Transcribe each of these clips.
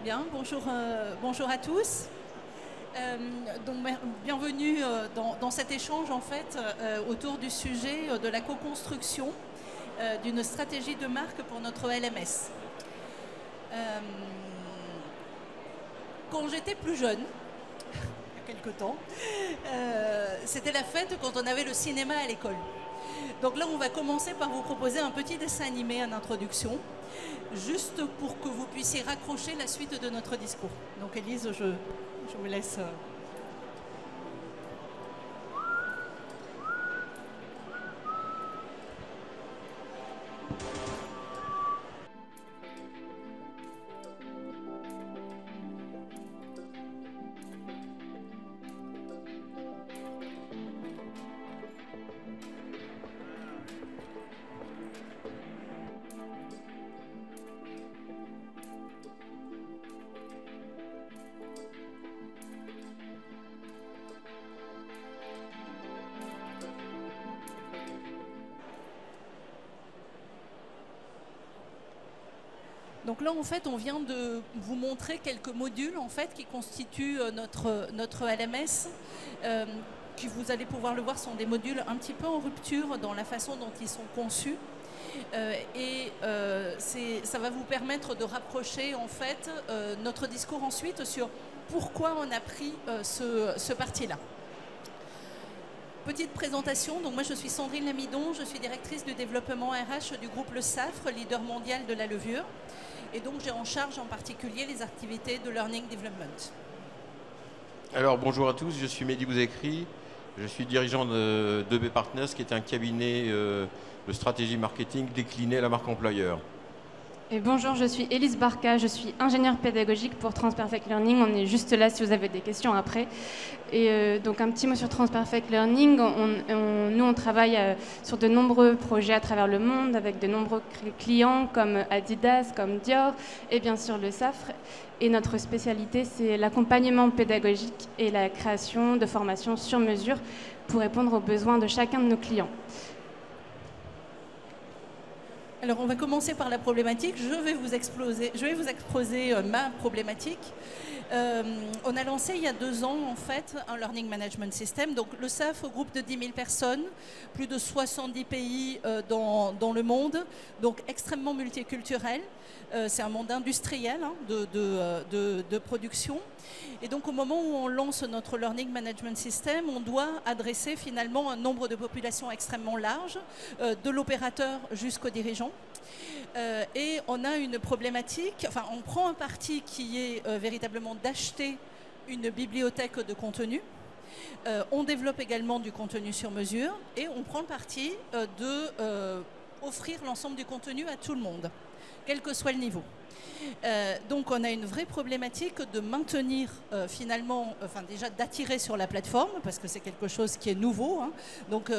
Bien, bonjour, bonjour à tous. Bienvenue dans cet échange en fait autour du sujet de la co-construction d'une stratégie de marque pour notre LMS. Quand j'étais plus jeune, il y a quelque temps, c'était la fête quand on avait le cinéma à l'école. Donc là, on va commencer par vous proposer un petit dessin animé en introduction, juste pour que vous puissiez raccrocher la suite de notre discours. Donc Élise, je vous laisse... Donc là, en fait, on vient de vous montrer quelques modules en fait, qui constituent notre LMS, qui, vous allez pouvoir le voir, sont des modules un petit peu en rupture dans la façon dont ils sont conçus. Ça va vous permettre de rapprocher en fait, notre discours ensuite sur pourquoi on a pris ce parti-là. Petite présentation, donc moi je suis Sandrine Lamidon, je suis directrice du développement RH du groupe Le Safre, leader mondial de la levure. Et donc j'ai en charge en particulier les activités de Learning Development. Alors bonjour à tous, je suis Mehdi Bouzekri, je suis dirigeant de 2B Partners qui est un cabinet de stratégie marketing décliné à la marque employeur. Et bonjour, je suis Élise Barca, je suis ingénieure pédagogique pour Transperfect Learning. On est juste là si vous avez des questions après. Et donc un petit mot sur Transperfect Learning. Nous, on travaille sur de nombreux projets à travers le monde avec de nombreux clients comme Adidas, comme Dior et bien sûr le Safre. Et notre spécialité, c'est l'accompagnement pédagogique et la création de formations sur mesure pour répondre aux besoins de chacun de nos clients. Alors, on va commencer par la problématique. Je vais vous exposer ma problématique. On a lancé il y a 2 ans, en fait, un Learning Management System. Donc, le SAF regroupe de 10 000 personnes, plus de 70 pays dans le monde, donc extrêmement multiculturel. C'est un monde industriel hein, de production. Et donc, au moment où on lance notre Learning Management System, on doit adresser finalement un nombre de populations extrêmement large, de l'opérateur jusqu'au dirigeant. Et on a une problématique, enfin, on prend un parti qui est véritablement d'acheter une bibliothèque de contenu. On développe également du contenu sur mesure et on prend le parti d'offrir l'ensemble du contenu à tout le monde, quel que soit le niveau. Donc on a une vraie problématique de maintenir finalement, enfin déjà d'attirer sur la plateforme parce que c'est quelque chose qui est nouveau. Hein. Donc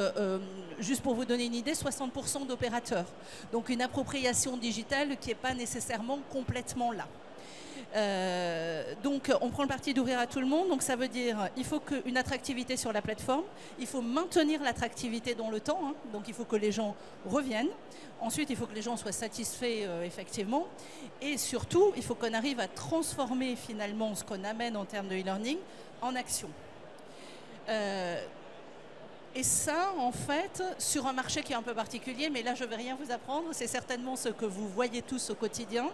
juste pour vous donner une idée, 60% d'opérateurs. Donc une appropriation digitale qui n'est pas nécessairement complètement là. Donc on prend le parti d'ouvrir à tout le monde, donc ça veut dire il faut une attractivité sur la plateforme, il faut maintenir l'attractivité dans le temps, hein, donc il faut que les gens reviennent, ensuite il faut que les gens soient satisfaits effectivement, et surtout il faut qu'on arrive à transformer finalement ce qu'on amène en termes de e-learning en action. Et ça, en fait, sur un marché qui est un peu particulier, mais là, je ne vais rien vous apprendre, c'est certainement ce que vous voyez tous au quotidien,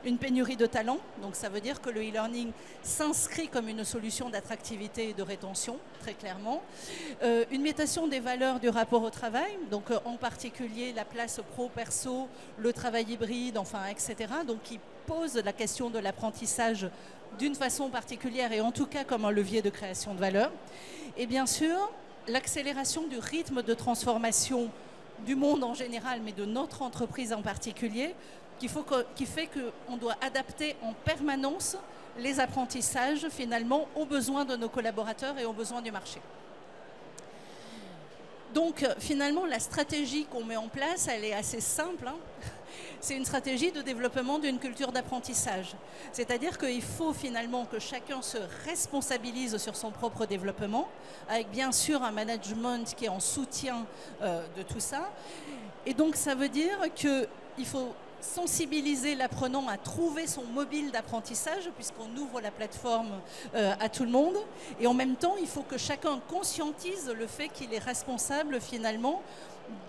une pénurie de talents. Donc, ça veut dire que le e-learning s'inscrit comme une solution d'attractivité et de rétention, très clairement. Une mutation des valeurs du rapport au travail, donc en particulier la place pro-perso, le travail hybride, enfin, etc. Donc, qui pose la question de l'apprentissage d'une façon particulière et en tout cas comme un levier de création de valeur. Et bien sûr, l'accélération du rythme de transformation du monde en général, mais de notre entreprise en particulier, qui fait qu'on doit adapter en permanence les apprentissages finalement aux besoins de nos collaborateurs et aux besoins du marché. Donc finalement, la stratégie qu'on met en place, elle est assez simple. Hein. C'est une stratégie de développement d'une culture d'apprentissage. C'est-à-dire qu'il faut finalement que chacun se responsabilise sur son propre développement, avec bien sûr un management qui est en soutien de tout ça. Et donc ça veut dire qu'il faut sensibiliser l'apprenant à trouver son mobile d'apprentissage, puisqu'on ouvre la plateforme à tout le monde. Et en même temps, il faut que chacun conscientise le fait qu'il est responsable finalement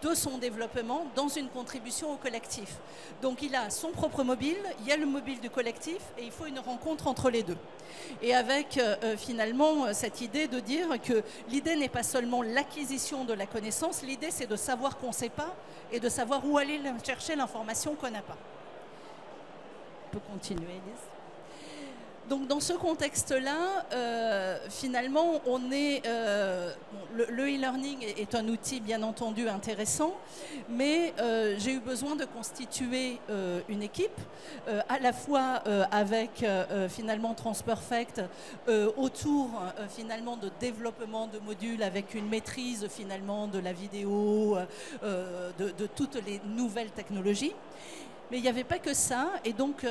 de son développement dans une contribution au collectif. Donc il a son propre mobile, il y a le mobile du collectif et il faut une rencontre entre les deux. Et avec finalement cette idée de dire que l'idée n'est pas seulement l'acquisition de la connaissance, l'idée c'est de savoir qu'on ne sait pas et de savoir où aller chercher l'information qu'on n'a pas. On peut continuer, Elise. Donc dans ce contexte-là, finalement, on est, le e-learning est un outil bien entendu intéressant, mais j'ai eu besoin de constituer une équipe, à la fois avec finalement Transperfect, autour finalement de développement de modules avec une maîtrise finalement de la vidéo, de toutes les nouvelles technologies. Mais il n'y avait pas que ça, et donc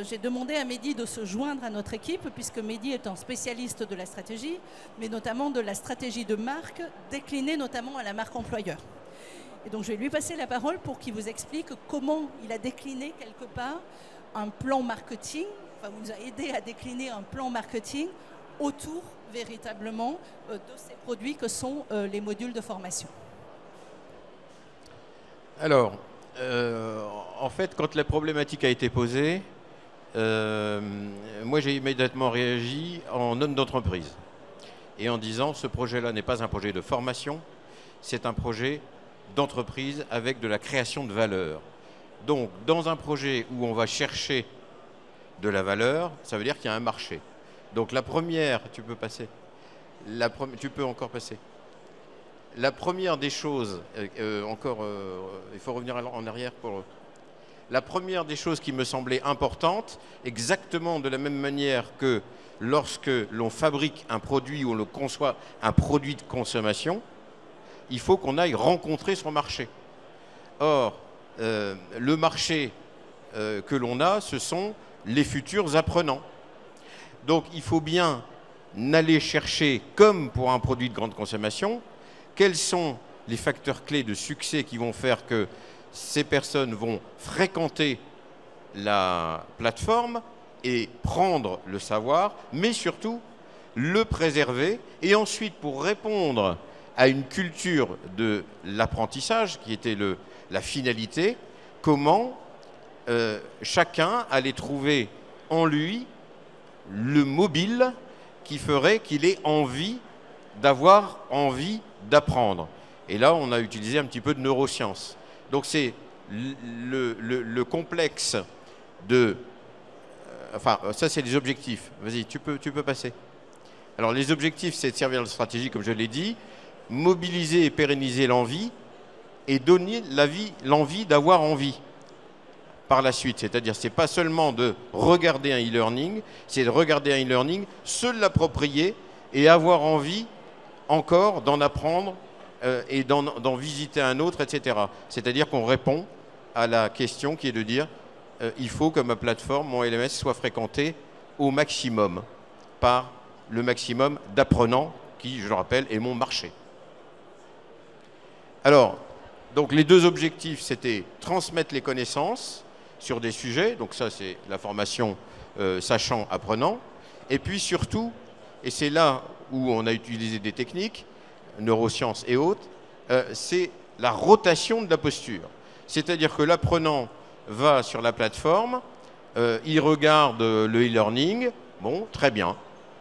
j'ai demandé à Mehdi de se joindre à notre équipe, puisque Mehdi est un spécialiste de la stratégie, mais notamment de la stratégie de marque, déclinée notamment à la marque employeur. Et donc je vais lui passer la parole pour qu'il vous explique comment il a décliné quelque part un plan marketing, enfin vous a aidé à décliner un plan marketing autour véritablement de ces produits que sont les modules de formation. Alors, en fait, quand la problématique a été posée, moi j'ai immédiatement réagi en homme d'entreprise et en disant ce projet-là n'est pas un projet de formation, c'est un projet d'entreprise avec de la création de valeur. Donc, dans un projet où on va chercher de la valeur, ça veut dire qu'il y a un marché. Donc la première, tu peux passer, tu peux encore passer. La première des choses, il faut revenir en arrière pour... La première des choses qui me semblait importante, exactement de la même manière que lorsque l'on fabrique un produit ou l'on conçoit un produit de consommation, il faut qu'on aille rencontrer son marché. Or, le marché que l'on a, ce sont les futurs apprenants. Donc, il faut bien aller chercher, comme pour un produit de grande consommation, quels sont les facteurs clés de succès qui vont faire que ces personnes vont fréquenter la plateforme et prendre le savoir, mais surtout le préserver. Et ensuite, pour répondre à une culture de l'apprentissage, qui était la finalité, comment chacun allait trouver en lui le mobile qui ferait qu'il ait envie d'avoir envie d'apprendre. Et là, on a utilisé un petit peu de neurosciences. Donc c'est le complexe de... enfin, ça c'est les objectifs. Vas-y, tu peux passer. Alors les objectifs, c'est de servir de stratégie, comme je l'ai dit, mobiliser et pérenniser l'envie et donner l'envie d'avoir envie par la suite. C'est-à-dire, ce n'est pas seulement de regarder un e-learning, c'est de regarder un e-learning, se l'approprier et avoir envie encore d'en apprendre et d'en visiter un autre, etc. C'est-à-dire qu'on répond à la question qui est de dire il faut que ma plateforme, mon LMS, soit fréquenté au maximum par le maximum d'apprenants qui, je le rappelle, est mon marché. Alors, donc les deux objectifs, c'était transmettre les connaissances sur des sujets, donc ça c'est la formation sachant-apprenant, et puis surtout, et c'est là où on a utilisé des techniques, neurosciences et autres, c'est la rotation de la posture. C'est-à-dire que l'apprenant va sur la plateforme, il regarde le e-learning, bon, très bien,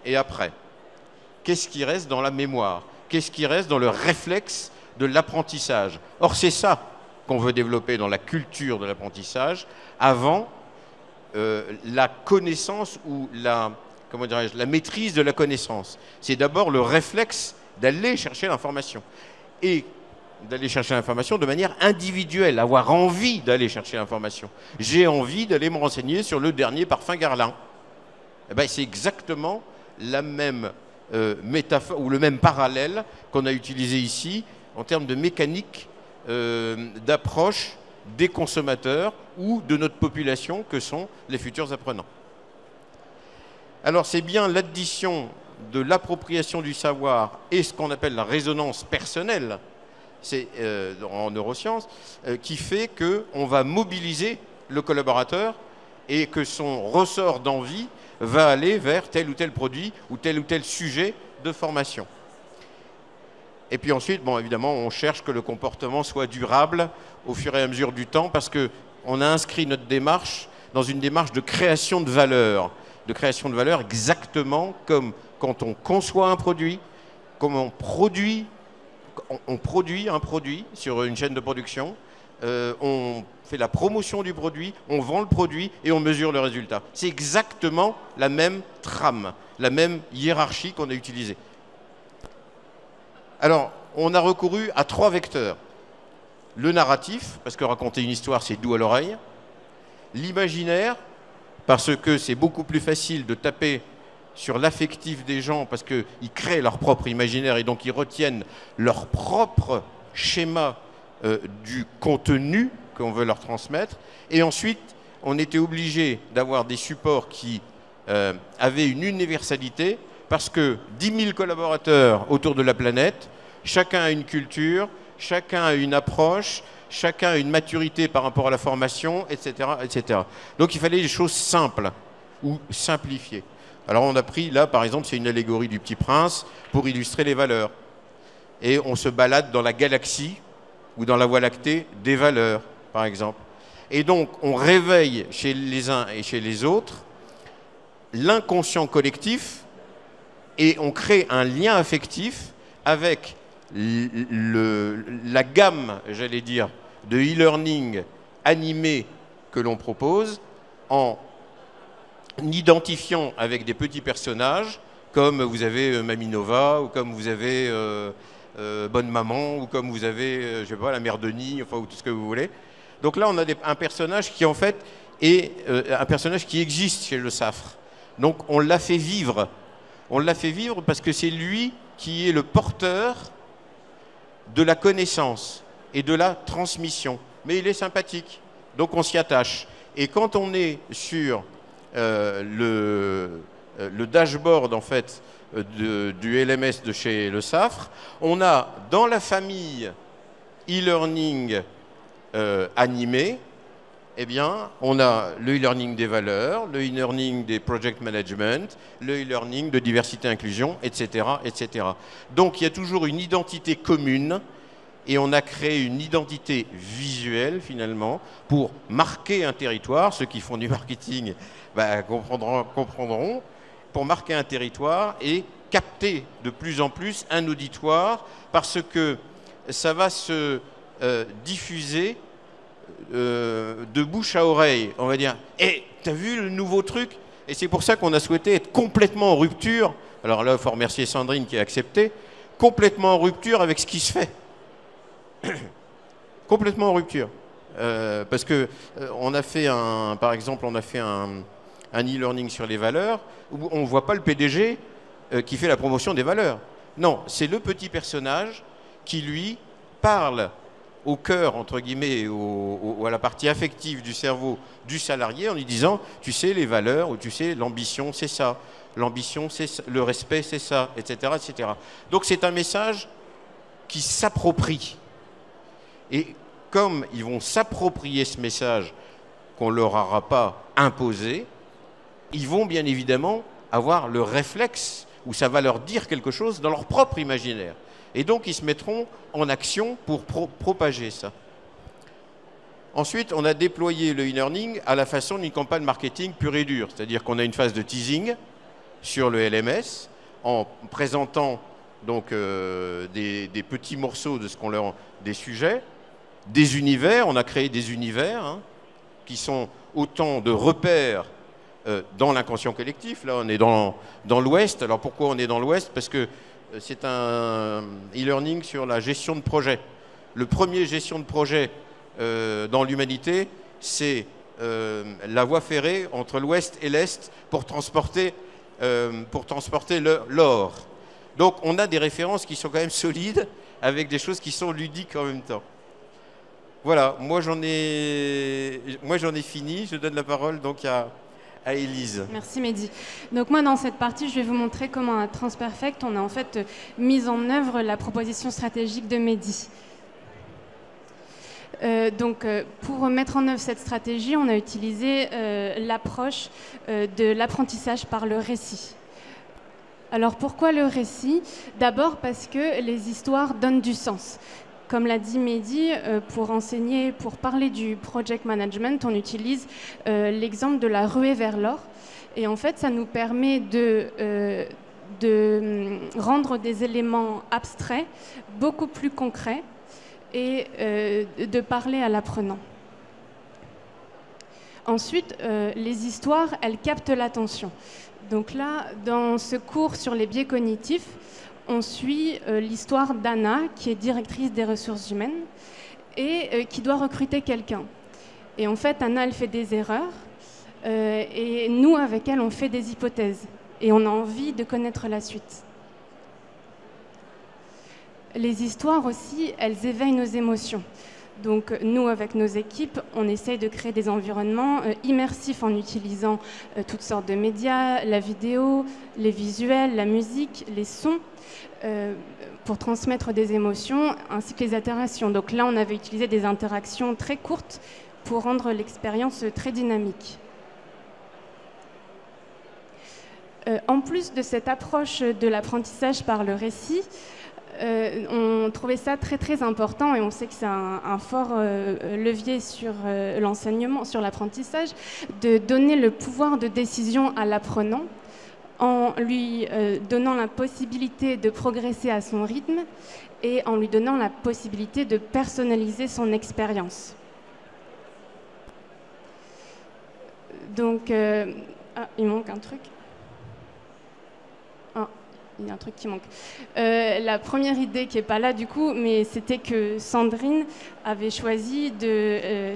et après, qu'est-ce qui reste dans la mémoire? Qu'est-ce qui reste dans le réflexe de l'apprentissage? Or, c'est ça qu'on veut développer dans la culture de l'apprentissage avant la connaissance ou la maîtrise de la connaissance. C'est d'abord le réflexe d'aller chercher l'information. Et d'aller chercher l'information de manière individuelle, avoir envie d'aller chercher l'information. J'ai envie d'aller me renseigner sur le dernier parfum Guerlain. Eh ben, c'est exactement la même métaphore ou le même parallèle qu'on a utilisé ici en termes de mécanique d'approche des consommateurs ou de notre population que sont les futurs apprenants. Alors c'est bien l'addition de l'appropriation du savoir et ce qu'on appelle la résonance personnelle, c'est en neurosciences, qui fait qu'on va mobiliser le collaborateur et que son ressort d'envie va aller vers tel ou tel produit ou tel sujet de formation. Et puis ensuite, bon, évidemment, on cherche que le comportement soit durable au fur et à mesure du temps parce qu'on a inscrit notre démarche dans une démarche de création de valeur. De création de valeur exactement comme quand on conçoit un produit, comme on produit un produit sur une chaîne de production, on fait la promotion du produit, on vend le produit et on mesure le résultat. C'est exactement la même trame, la même hiérarchie qu'on a utilisée. Alors, on a recouru à 3 vecteurs. Le narratif, parce que raconter une histoire, c'est doux à l'oreille. L'imaginaire, parce que c'est beaucoup plus facile de taper sur l'affectif des gens, parce qu'ils créent leur propre imaginaire et donc ils retiennent leur propre schéma du contenu qu'on veut leur transmettre. Et ensuite, on était obligé d'avoir des supports qui avaient une universalité, parce que 10 000 collaborateurs autour de la planète, chacun a une culture, chacun a une approche, chacun a une maturité par rapport à la formation, etc., etc. Donc il fallait des choses simples ou simplifiées. Alors on a pris, là par exemple, c'est une allégorie du Petit Prince pour illustrer les valeurs. Et on se balade dans la galaxie ou dans la Voie lactée des valeurs, par exemple. Et donc on réveille chez les uns et chez les autres l'inconscient collectif et on crée un lien affectif avec la gamme, j'allais dire, de e-learning animé que l'on propose en identifiant avec des petits personnages, comme vous avez Mamie Nova, ou comme vous avez Bonne Maman, ou comme vous avez, je sais pas, la Mère Denis, enfin, ou tout ce que vous voulez. Donc là, on a un personnage qui, en fait, est un personnage qui existe chez le SAFRE. Donc on l'a fait vivre. On l'a fait vivre parce que c'est lui qui est le porteur de la connaissance et de la transmission. Mais il est sympathique, donc on s'y attache. Et quand on est sur le dashboard en fait, du LMS de chez le SAFRE, on a dans la famille e-learning animé, eh bien, on a le e-learning des valeurs, le e-learning des project management, le e-learning de diversité et inclusion, etc., etc. Donc, il y a toujours une identité commune et on a créé une identité visuelle, finalement, pour marquer un territoire. Ceux qui font du marketing comprendront, pour marquer un territoire et capter de plus en plus un auditoire parce que ça va se diffuser de bouche à oreille, on va dire « Eh, t'as vu le nouveau truc ?» Et c'est pour ça qu'on a souhaité être complètement en rupture. Alors là, il faut remercier Sandrine qui a accepté. Complètement en rupture avec ce qui se fait. Complètement en rupture. Parce que on a fait par exemple, on a fait un e-learning sur les valeurs où on ne voit pas le PDG qui fait la promotion des valeurs. Non, c'est le petit personnage qui, lui, parle au cœur, entre guillemets, à la partie affective du cerveau du salarié en lui disant, tu sais, les valeurs, ou tu sais, l'ambition, c'est ça. L'ambition, c'est ça. Le respect, c'est ça, etc., etc. Donc c'est un message qui s'approprie. Et comme ils vont s'approprier ce message qu'on ne leur aura pas imposé, ils vont bien évidemment avoir le réflexe où ça va leur dire quelque chose dans leur propre imaginaire. Et donc, ils se mettront en action pour propager ça. Ensuite, on a déployé le e-learning à la façon d'une campagne marketing pure et dure. C'est-à-dire qu'on a une phase de teasing sur le LMS en présentant donc, des petits morceaux de des sujets, des univers. On a créé des univers qui sont autant de repères dans l'inconscient collectif. Là, on est dans l'Ouest. Alors, pourquoi on est dans l'Ouest? Parce que c'est un e-learning sur la gestion de projet. Le premier gestion de projet dans l'humanité, c'est la voie ferrée entre l'Ouest et l'Est pour transporter l'or. Donc on a des références qui sont quand même solides avec des choses qui sont ludiques en même temps. Voilà, moi j'en ai fini. Je donne la parole donc à Élise. Merci Mehdi. Donc moi dans cette partie je vais vous montrer comment à Transperfect on a en fait mis en œuvre la proposition stratégique de Mehdi. Pour mettre en œuvre cette stratégie, on a utilisé l'approche de l'apprentissage par le récit. Alors pourquoi le récit? D'abord parce que les histoires donnent du sens. Comme l'a dit Mehdi, pour parler du project management, on utilise l'exemple de la ruée vers l'or. Et en fait, ça nous permet de rendre des éléments abstraits beaucoup plus concrets et de parler à l'apprenant. Ensuite, les histoires, elles captent l'attention. Donc là, dans ce cours sur les biais cognitifs, on suit l'histoire d'Anna, qui est directrice des ressources humaines et qui doit recruter quelqu'un. Et en fait, Anna, elle fait des erreurs et nous, avec elle, on fait des hypothèses et on a envie de connaître la suite. Les histoires aussi, elles éveillent nos émotions. Donc nous, avec nos équipes, on essaye de créer des environnements immersifs en utilisant toutes sortes de médias, la vidéo, les visuels, la musique, les sons, pour transmettre des émotions, ainsi que les interactions. Donc là, on avait utilisé des interactions très courtes pour rendre l'expérience très dynamique. En plus de cette approche de l'apprentissage par le récit, on trouvait ça très très important et on sait que c'est un fort levier sur l'enseignement, sur l'apprentissage, de donner le pouvoir de décision à l'apprenant en lui donnant la possibilité de progresser à son rythme et en lui donnant la possibilité de personnaliser son expérience. Donc, il manque un truc. Il y a un truc qui manque. La première idée qui n'est pas là du coup, mais c'était que Sandrine avait choisi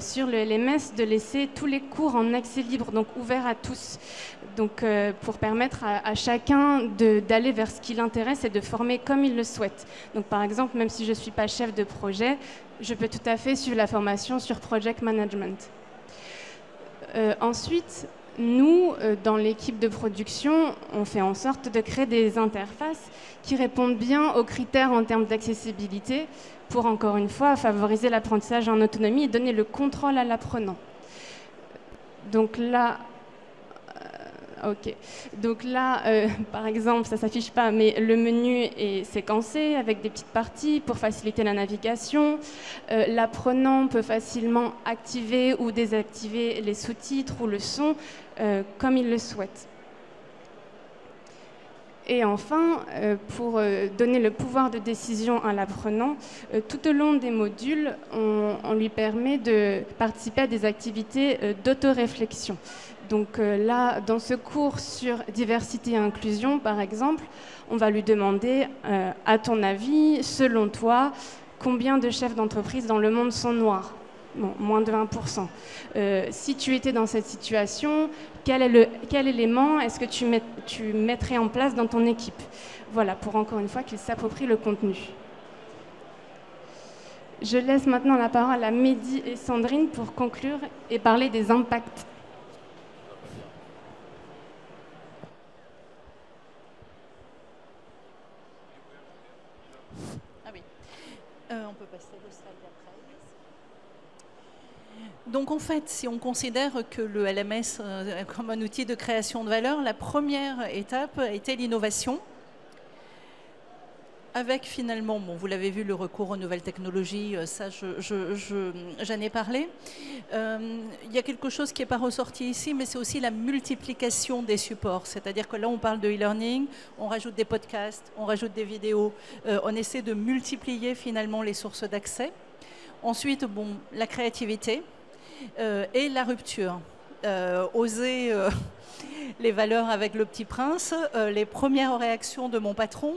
sur le LMS de laisser tous les cours en accès libre, donc ouverts à tous. Donc pour permettre à chacun d'aller vers ce qui l'intéresse et de former comme il le souhaite. Donc par exemple, même si je ne suis pas chef de projet, je peux tout à fait suivre la formation sur Project Management. Ensuite, nous, dans l'équipe de production, on fait en sorte de créer des interfaces qui répondent bien aux critères en termes d'accessibilité pour, encore une fois, favoriser l'apprentissage en autonomie et donner le contrôle à l'apprenant. Donc là, par exemple, ça ne s'affiche pas, mais le menu est séquencé avec des petites parties pour faciliter la navigation. L'apprenant peut facilement activer ou désactiver les sous-titres ou le son comme il le souhaite. Et enfin, pour donner le pouvoir de décision à l'apprenant, tout au long des modules, on lui permet de participer à des activités d'autoréflexion. Donc là, dans ce cours sur diversité et inclusion, par exemple, on va lui demander, à ton avis, selon toi, combien de chefs d'entreprise dans le monde sont noirs? Bon, moins de 20%. Si tu étais dans cette situation, quel élément est-ce que tu mettrais en place dans ton équipe? Voilà, pour encore une fois qu'il s'approprie le contenu. Je laisse maintenant la parole à Mehdi et Sandrine pour conclure et parler des impacts. On peut passer le slide après. Donc en fait, si on considère que le LMS comme un outil de création de valeur, la première étape a été l'innovation. Avec finalement, bon, vous l'avez vu, le recours aux nouvelles technologies, ça j'en ai parlé. Il y a quelque chose qui n'est pas ressorti ici, mais c'est aussi la multiplication des supports. C'est-à-dire que là, on parle de e-learning, on rajoute des podcasts, on rajoute des vidéos, on essaie de multiplier finalement les sources d'accès. Ensuite, bon, la créativité et la rupture. Oser les valeurs avec le Petit Prince, les premières réactions de mon patron,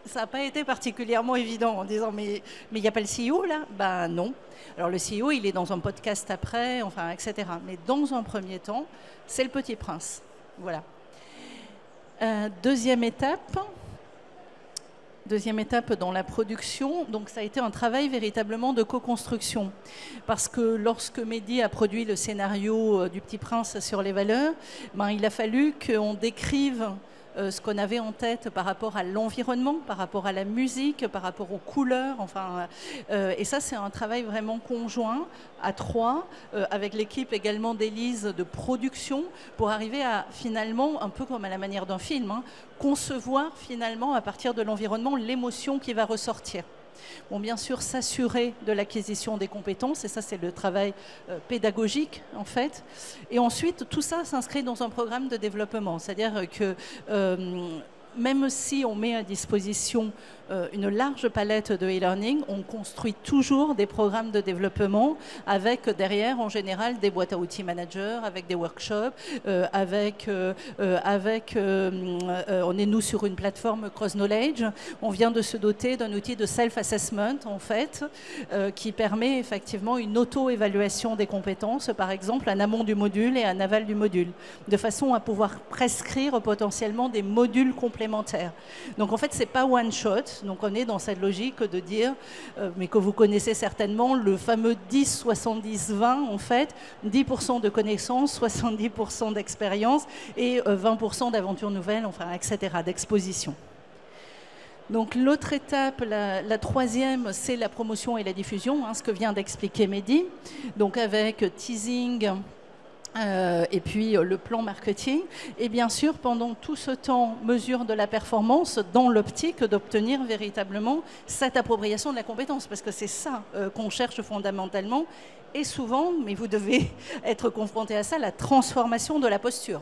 ça n'a pas été particulièrement évident en disant mais il n'y a pas le CEO là? Ben non. Alors le CEO il est dans un podcast après, enfin etc. Mais dans un premier temps, c'est le Petit Prince. Voilà. Deuxième étape dans la production, donc ça a été un travail véritablement de co-construction. Parce que lorsque Mehdi a produit le scénario du Petit Prince sur les valeurs, ben, il a fallu qu'on décrive ce qu'on avait en tête par rapport à l'environnement, par rapport à la musique, par rapport aux couleurs. Enfin, et ça, c'est un travail vraiment conjoint à 3, avec l'équipe également d'Élise de production, pour arriver à finalement, un peu comme à la manière d'un film, hein, concevoir finalement à partir de l'environnement l'émotion qui va ressortir. Bon, bien sûr, s'assurer de l'acquisition des compétences, et ça, c'est le travail pédagogique, en fait. Et ensuite, tout ça s'inscrit dans un programme de développement. C'est-à-dire que même si on met à disposition une large palette de e-learning, on construit toujours des programmes de développement avec derrière, en général, des boîtes à outils managers, avec des workshops, on est nous sur une plateforme Cross Knowledge. On vient de se doter d'un outil de self-assessment, en fait, qui permet effectivement une auto-évaluation des compétences, par exemple, en amont du module et en aval du module, de façon à pouvoir prescrire potentiellement des modules complémentaires. Donc, en fait, c'est pas one shot. Donc on est dans cette logique de dire, mais que vous connaissez certainement, le fameux 10-70-20 en fait, 10% de connaissances, 70% d'expérience et 20% d'aventures nouvelles, enfin, etc., d'exposition. Donc l'autre étape, la troisième, c'est la promotion et la diffusion, hein, ce que vient d'expliquer Mehdi, donc avec teasing, et puis le plan marketing, et bien sûr pendant tout ce temps mesure de la performance dans l'optique d'obtenir véritablement cette appropriation de la compétence, parce que c'est ça qu'on cherche fondamentalement, et souvent, mais vous devez être confronté à ça, la transformation de la posture,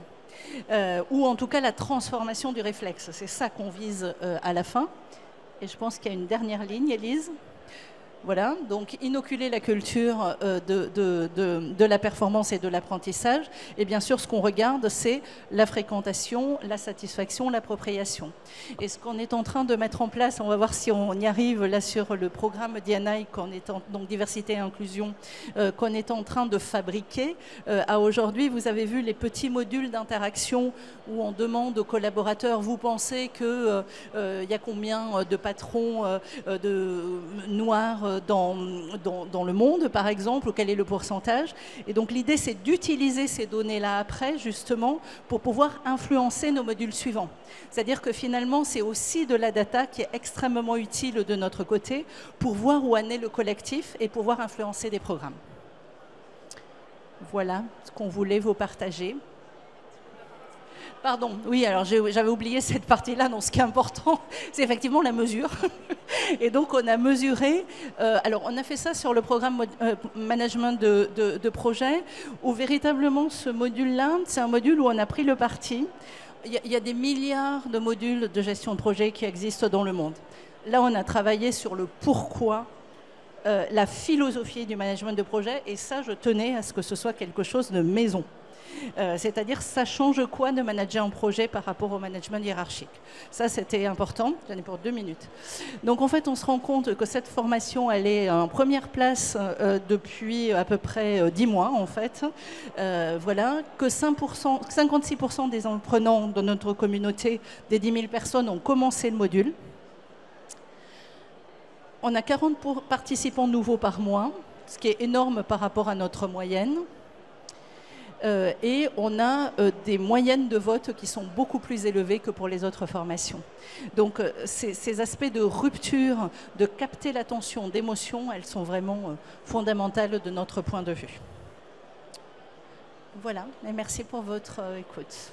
ou en tout cas la transformation du réflexe, c'est ça qu'on vise à la fin. Et je pense qu'il y a une dernière ligne, Élise. Voilà, donc inoculer la culture de la performance et de l'apprentissage. Et bien sûr, ce qu'on regarde, c'est la fréquentation, la satisfaction, l'appropriation. Et ce qu'on est en train de mettre en place, on va voir si on y arrive là sur le programme DNI, donc diversité et inclusion, qu'on est en train de fabriquer. À aujourd'hui, vous avez vu les petits modules d'interaction où on demande aux collaborateurs, vous pensez qu'il y a combien de patrons de noirs dans le monde, par exemple, ou quel est le pourcentage. Et donc l'idée, c'est d'utiliser ces données-là après, justement, pour pouvoir influencer nos modules suivants. C'est-à-dire que finalement, c'est aussi de la data qui est extrêmement utile de notre côté pour voir où en est le collectif et pouvoir influencer des programmes. Voilà ce qu'on voulait vous partager. Pardon, oui, alors j'avais oublié cette partie-là. Donc, ce qui est important, c'est effectivement la mesure. Et donc, on a mesuré. Alors, on a fait ça sur le programme management de projet, où véritablement, ce module-là, c'est un module où on a pris le parti. Il y a des milliards de modules de gestion de projet qui existent dans le monde. Là, on a travaillé sur le pourquoi, la philosophie du management de projet. Et ça, je tenais à ce que ce soit quelque chose de maison. C'est-à-dire, ça change quoi de manager un projet par rapport au management hiérarchique? Ça, c'était important. J'en ai pour 2 minutes. Donc, en fait, on se rend compte que cette formation, elle est en première place depuis à peu près 10 mois, en fait. Voilà, que 56% des apprenants de notre communauté, des 10 000 personnes, ont commencé le module. On a 40 participants nouveaux par mois, ce qui est énorme par rapport à notre moyenne. Et on a des moyennes de vote qui sont beaucoup plus élevées que pour les autres formations. Donc ces aspects de rupture, de capter l'attention, d'émotion, elles sont vraiment fondamentales de notre point de vue. Voilà, et merci pour votre écoute.